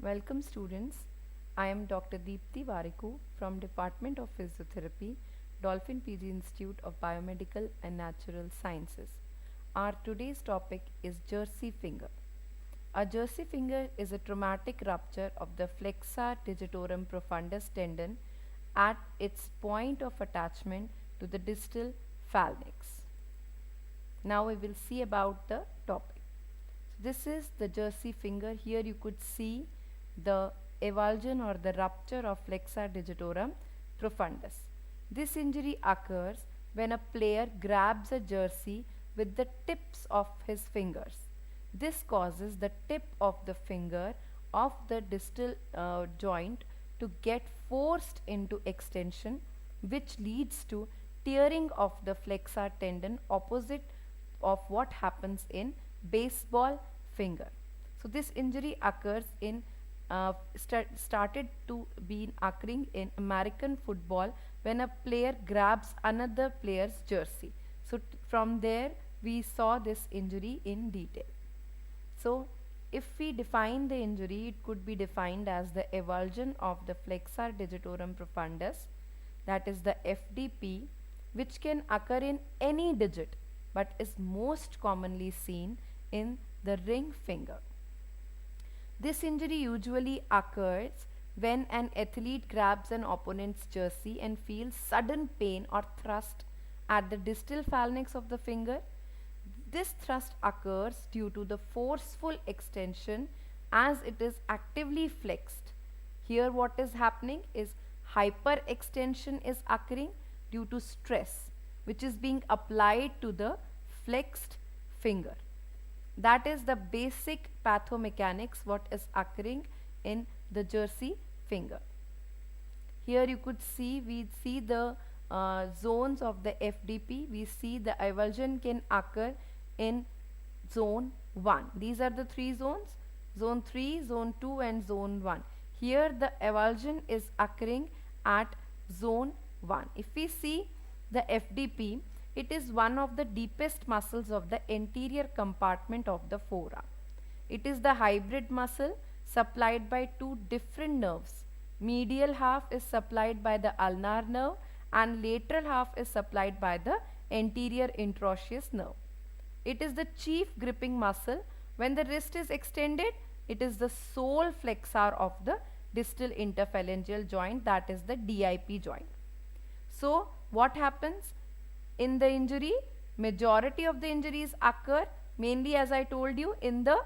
Welcome students. I am Dr. Deptee Warikoo from Department of Physiotherapy, Dolphin PG Institute of Biomedical and Natural Sciences. Our today's topic is Jersey finger. A Jersey finger is a traumatic rupture of the flexor digitorum profundus tendon at its point of attachment to the distal phalanx. Now we will see about the topic. This is the Jersey finger. Here you could see the avulsion or the rupture of flexor digitorum profundus. This injury occurs when a player grabs a jersey with the tips of his fingers. This causes the tip of the finger of the distal joint to get forced into extension, which leads to tearing of the flexor tendon, opposite of what happens in baseball finger. So this injury occurs in started to be occurring in American football when a player grabs another player's jersey. So from there we saw this injury in detail. So if we define the injury, it could be defined as the avulsion of the flexor digitorum profundus, that is the FDP, which can occur in any digit but is most commonly seen in the ring finger. This injury usually occurs when an athlete grabs an opponent's jersey and feels sudden pain or thrust at the distal phalanx of the finger. This thrust occurs due to the forceful extension as it is actively flexed. Here what is happening is hyperextension is occurring due to stress which is being applied to the flexed finger. That is the basic pathomechanics what is occurring in the Jersey finger. Here you could see, we see the zones of the FDP. We see the avulsion can occur in zone 1. These are the three zones, zone 3, zone 2 and zone 1. Here the avulsion is occurring at zone 1. If we see the FDP, it is one of the deepest muscles of the anterior compartment of the forearm. It is the hybrid muscle supplied by two different nerves. Medial half is supplied by the ulnar nerve and lateral half is supplied by the anterior interosseous nerve. It is the chief gripping muscle. When the wrist is extended, it is the sole flexor of the distal interphalangeal joint, that is the DIP joint. So what happens? In the injury, majority of the injuries occur mainly, as I told you, in the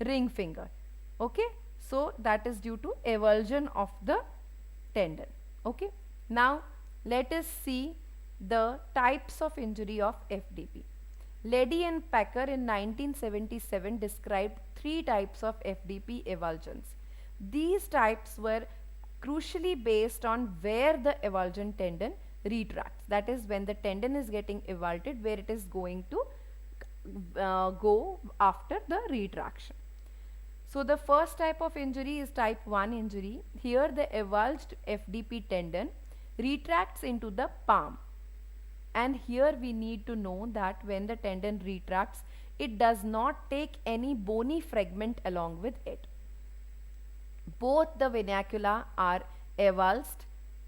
ring finger. Okay, so that is due to avulsion of the tendon. Okay, now let us see the types of injury of FDP. Leddy and Packer in 1977 described 3 types of FDP avulsions. These types were crucially based on where the avulsion tendon retracts, that is when the tendon is getting avulted, where it is going to go after the retraction. So the first type of injury is type 1 injury. Here the avulsed FDP tendon retracts into the palm, and here we need to know that when the tendon retracts, it does not take any bony fragment along with it. Both the venacula are avulsed,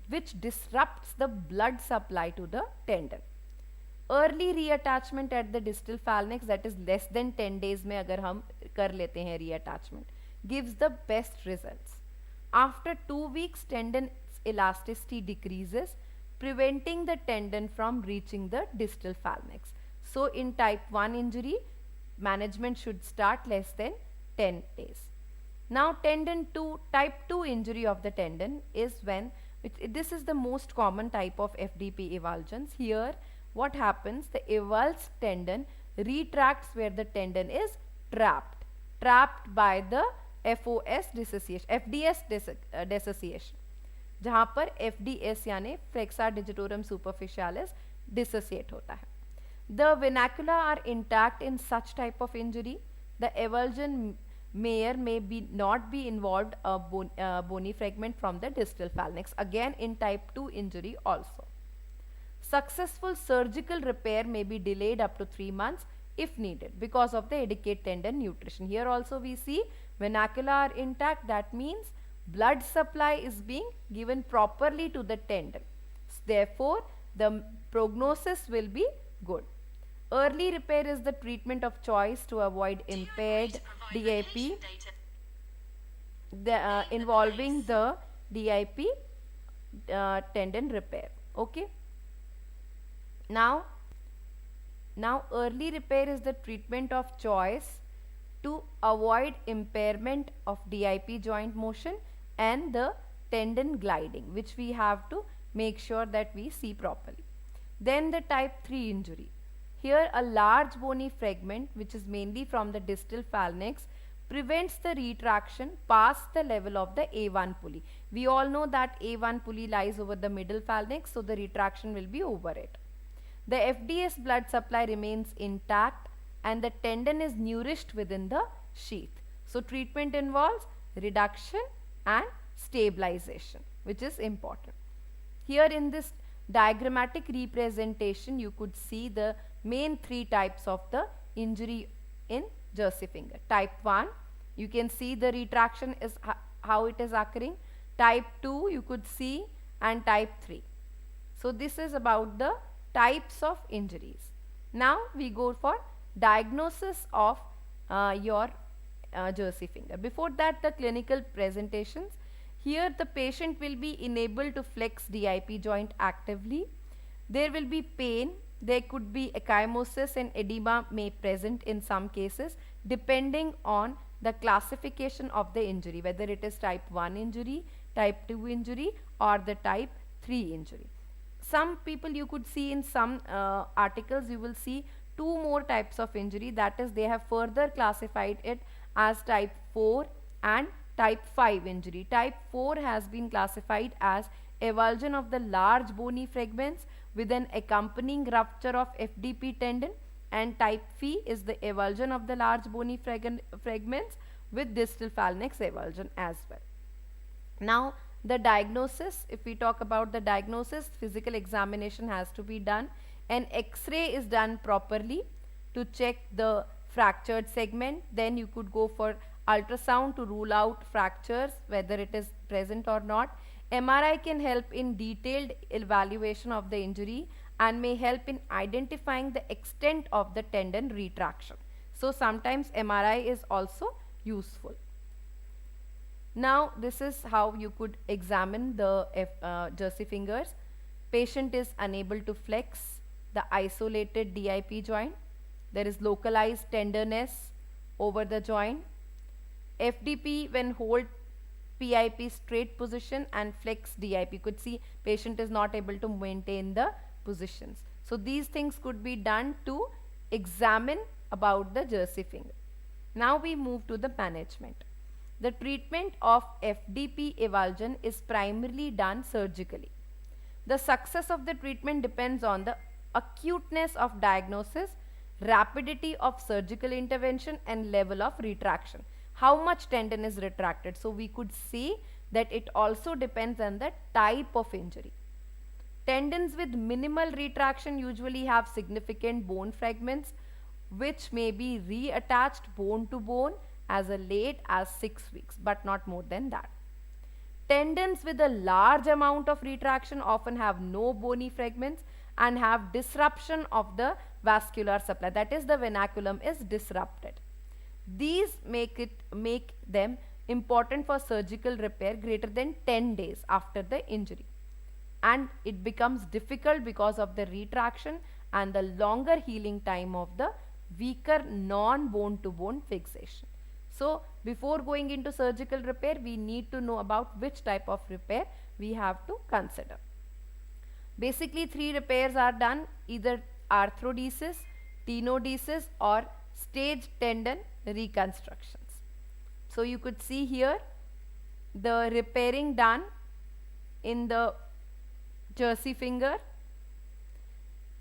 which disrupts the blood supply to the tendon. Early reattachment at the distal phalanx, that is less than 10 days में अगर हम कर लेते हैं reattachment, gives the best results. After 2 weeks, tendon elasticity decreases, preventing the tendon from reaching the distal phalanx. So in type 1 injury, management should start less than 10 days. Now type 2 injury of the tendon is when this is the most common type of FDP avulsions. Here what happens, the avulsed tendon retracts where the tendon is trapped by the FOS dissociation, FDS dissociation, जहाँ पर FDS यानी flexor digitorum superficialis dissociate होता है. The venacula are intact in such type of injury. The avulsion may not be involved a bony fragment from the distal phalanx, again in type 2 injury also. Successful surgical repair may be delayed up to 3 months if needed because of the adequate tendon nutrition. Here also we see Venacula are intact, that means blood supply is being given properly to the tendon. Therefore, the prognosis will be good. Early repair is the treatment of choice to avoid impaired DIP involving the DIP tendon repair. Okay. Now early repair is the treatment of choice to avoid impairment of DIP joint motion and the tendon gliding, which we have to make sure that we see properly. Then the type 3 injury. Here a large bony fragment, which is mainly from the distal phalanx, prevents the retraction past the level of the A1 pulley. We all know that A1 pulley lies over the middle phalanx, so the retraction will be over it. The FDS blood supply remains intact and the tendon is nourished within the sheath. So treatment involves reduction and stabilization, which is important. Here in this diagrammatic representation, you could see the main three types of the injury in Jersey finger. Type 1, you can see the retraction is how it is occurring. Type 2, you could see, and type 3. So this is about the types of injuries. Now we go for diagnosis of your Jersey finger. Before that, the clinical presentations. Here the patient will be enabled to flex DIP joint actively. There will be pain. There could be ecchymosis and edema may present in some cases depending on the classification of the injury, whether it is type 1 injury, type 2 injury or the type 3 injury. Some people, you could see in some articles, you will see two more types of injury, that is they have further classified it as type 4 and type 5 injury. Type 4 has been classified as avulsion of the large bony fragments with an accompanying rupture of FDP tendon, and type 5 is the avulsion of the large bony fragments with distal phalanx avulsion as well. Now the diagnosis, if we talk about the diagnosis, physical examination has to be done. An X-ray is done properly to check the fractured segment. Then you could go for ultrasound to rule out fractures, whether it is present or not. MRI can help in detailed evaluation of the injury and may help in identifying the extent of the tendon retraction. So sometimes MRI is also useful. Now this is how you could examine the Jersey fingers. Patient is unable to flex the isolated DIP joint. There is localized tenderness over the joint. FDP when hold PIP straight position and flex DIP. You could see patient is not able to maintain the positions. So these things could be done to examine about the Jersey finger. Now we move to the management. The treatment of FDP avulsion is primarily done surgically. The success of the treatment depends on the acuteness of diagnosis, rapidity of surgical intervention and level of retraction. How much tendon is retracted? So we could see that it also depends on the type of injury. Tendons with minimal retraction usually have significant bone fragments which may be reattached bone to bone as late as 6 weeks, but not more than that. Tendons with a large amount of retraction often have no bony fragments and have disruption of the vascular supply, that is the vanaculum is disrupted. These make them important for surgical repair greater than 10 days after the injury, and it becomes difficult because of the retraction and the longer healing time of the weaker non-bone to bone fixation. So before going into surgical repair, we need to know about which type of repair we have to consider. Basically 3 repairs are done, either arthrodesis, tenodesis or stage tendon reconstructions. So you could see here the repairing done in the Jersey finger.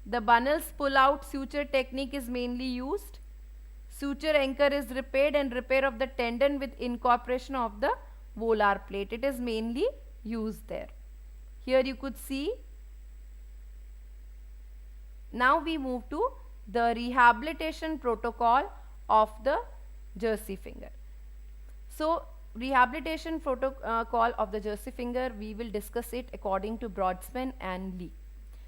The Bunnell's pull-out suture technique is mainly used. Suture anchor is repaired and repair of the tendon with incorporation of the volar plate. It is mainly used there. Here you could see. Now we move to the rehabilitation protocol of the Jersey finger. So rehabilitation protocol of the Jersey finger, we will discuss it according to Broadsman and Lee.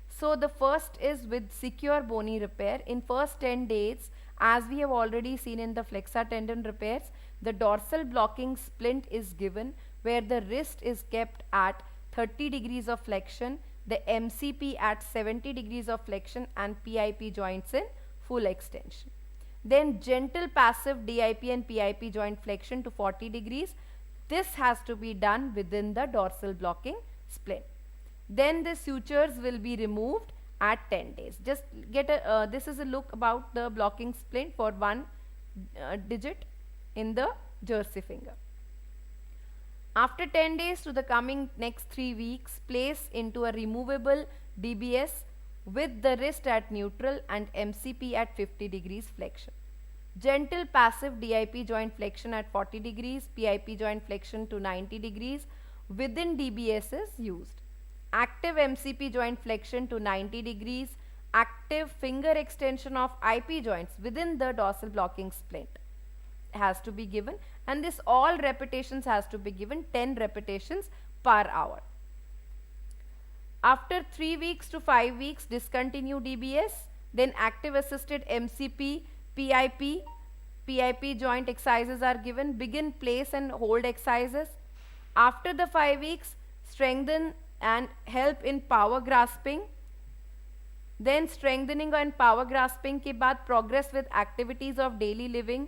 So the first is with secure bony repair. In first 10 days, as we have already seen in the flexor tendon repairs, the dorsal blocking splint is given where the wrist is kept at 30 degrees of flexion, the MCP at 70 degrees of flexion and PIP joints in full extension. Then gentle passive DIP and PIP joint flexion to 40 degrees. This has to be done within the dorsal blocking splint. Then the sutures will be removed at 10 days. Just get a, this is a look about the blocking splint for one digit in the Jersey finger. After 10 days to the coming next 3 weeks, place into a removable DBS with the wrist at neutral and MCP at 50 degrees flexion. Gentle passive DIP joint flexion at 40 degrees, PIP joint flexion to 90 degrees within DBS is used. Active MCP joint flexion to 90 degrees, active finger extension of IP joints within the dorsal blocking splint has to be given, and this all repetitions has to be given 10 repetitions per hour. After 3 weeks to 5 weeks, discontinue DBS, then active assisted MCP, PIP joint exercises are given, begin place and hold exercises. After the 5 weeks, strengthen and help in power grasping. Then strengthening and power grasping के बाद progress with activities of daily living.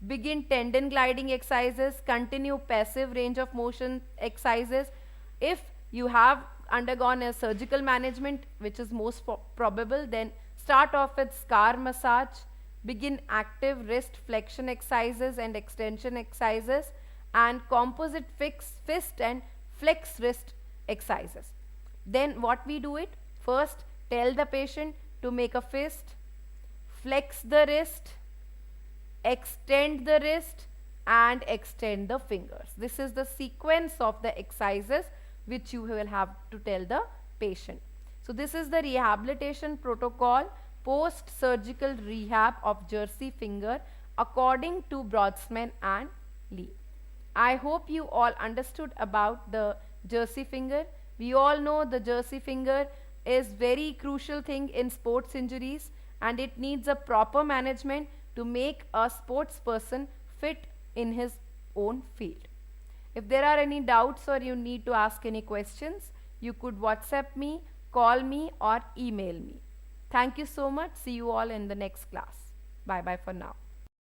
Begin tendon gliding exercises, continue passive range of motion exercises. If you have undergone a surgical management, which is most probable, then start off with scar massage, begin active wrist flexion exercises and extension exercises, and composite fist and flex wrist exercises. Then what we do it? First, tell the patient to make a fist, flex the wrist, extend the wrist and extend the fingers. This is the sequence of the exercises which you will have to tell the patient. So this is the rehabilitation protocol post-surgical rehab of Jersey finger according to Broadsman and Lee. I hope you all understood about the Jersey finger. We all know the Jersey finger is very crucial thing in sports injuries, and it needs a proper management to make a sports person fit in his own field. If there are any doubts or you need to ask any questions, you could WhatsApp me, call me or email me. Thank you so much. See you all in the next class. Bye bye for now.